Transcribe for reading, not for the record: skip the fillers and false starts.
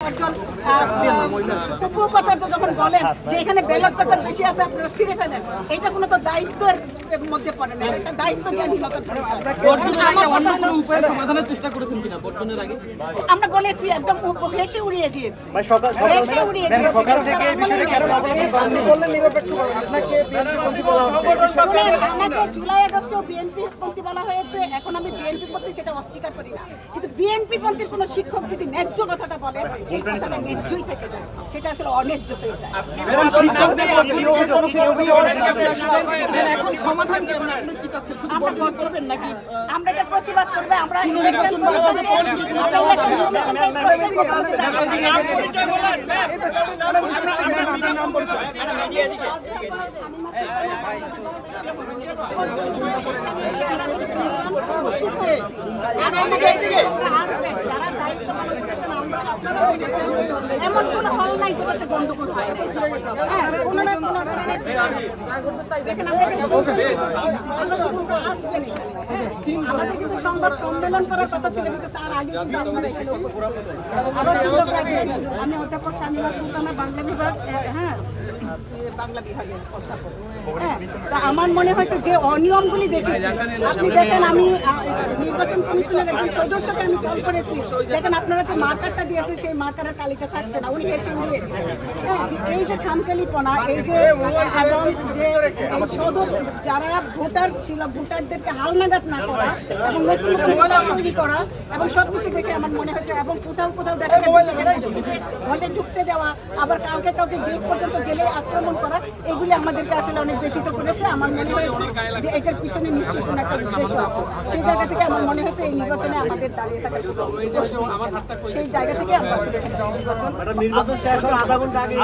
একজন উপাচার্য যখন বলেন যে এখানে ব্যালট পেপার বেশি আছে আপনারা ছিঁড়ে ফেলেন, এটা কোনো তো দায়িত্বের মধ্যে পড়ে না, এটা দায়িত্ব জ্ঞানহীনতার পরিচয়। সমাধানের চেষ্টা করেছেন কিনা বর্তমানের আগে? আমরা বলেছি, একদম হেসে উড়িয়ে দিয়েছি, হেসে উড়িয়ে দিয়েছি। আমাকে জুলাই আগস্টেও বিএনপি পন্থী বলা হয়েছে, এখন আমি বিএনপি পন্থী সেটা অস্বীকার করি না, কিন্তু বিএনপি পন্থীর কোনো শিক্ষক যদি ন্যায্য কথাটা বলে সেই কথাটা ন্যায্যই থেকে যায়, সেটা আসলে অন্যায্য হয়ে যায়। এখন সমাধান কি আপনি চাচ্ছেন? শুধু বর্জন করবেন নাকি আমরা এটা প্রতিবাদ করবে? আমরা ইলেকশন কমিশনকে এমন কোন হল নাই যেটাতে গন্ডগোল হয়। আমাদের কিন্তু সংবাদ সম্মেলন করার কথা ছিল, কিন্তু তার আগে আমি অধ্যাপক শামিলা সুলতানা, বাংলা বিভাগ, বাংলা বিভাগের অধ্যাপক। তা আমার মনে হয়েছে যে অনিয়মগুলি দেখেছি, আপনি দেখেন আমি নির্বাচন কমিশনের একজন সদস্যকে আমি কল করেছি, দেখেন আপনারা যে মার্কারটা দিয়েছে সেই মার্কারের কালিটা থাকছে না, উনি হেসে উড়িয়ে এই যে খামখেয়ালিপনা, এই যে এবং যে সদস্য যারা ভোটার ছিল ভোটারদেরকে হালনাগাদ না করা এবং নতুন তৈরি করা এবং সবকিছু দেখে আমার মনে হয়েছে, এবং কোথাও কোথাও দেখা যাচ্ছে ভোটে ঢুকতে দেওয়া, আবার কাউকে কাউকে গেট পর্যন্ত গেলে আক্রমণ করা, এগুলি আমাদেরকে আসলে অনেক ব্যথিত করেছে। আমার মনে হয়েছে যে এটার পিছনে নিশ্চয়ই কোনো একটা উদ্দেশ্য আছে, সেই জায়গা থেকে আমার মনে হয়েছে এই নির্বাচনে আমাদের দাঁড়িয়ে থাকা, সেই জায়গা থেকে আমরা আসলে নির্বাচন শেষ হওয়ার আধা ঘন্টা আগে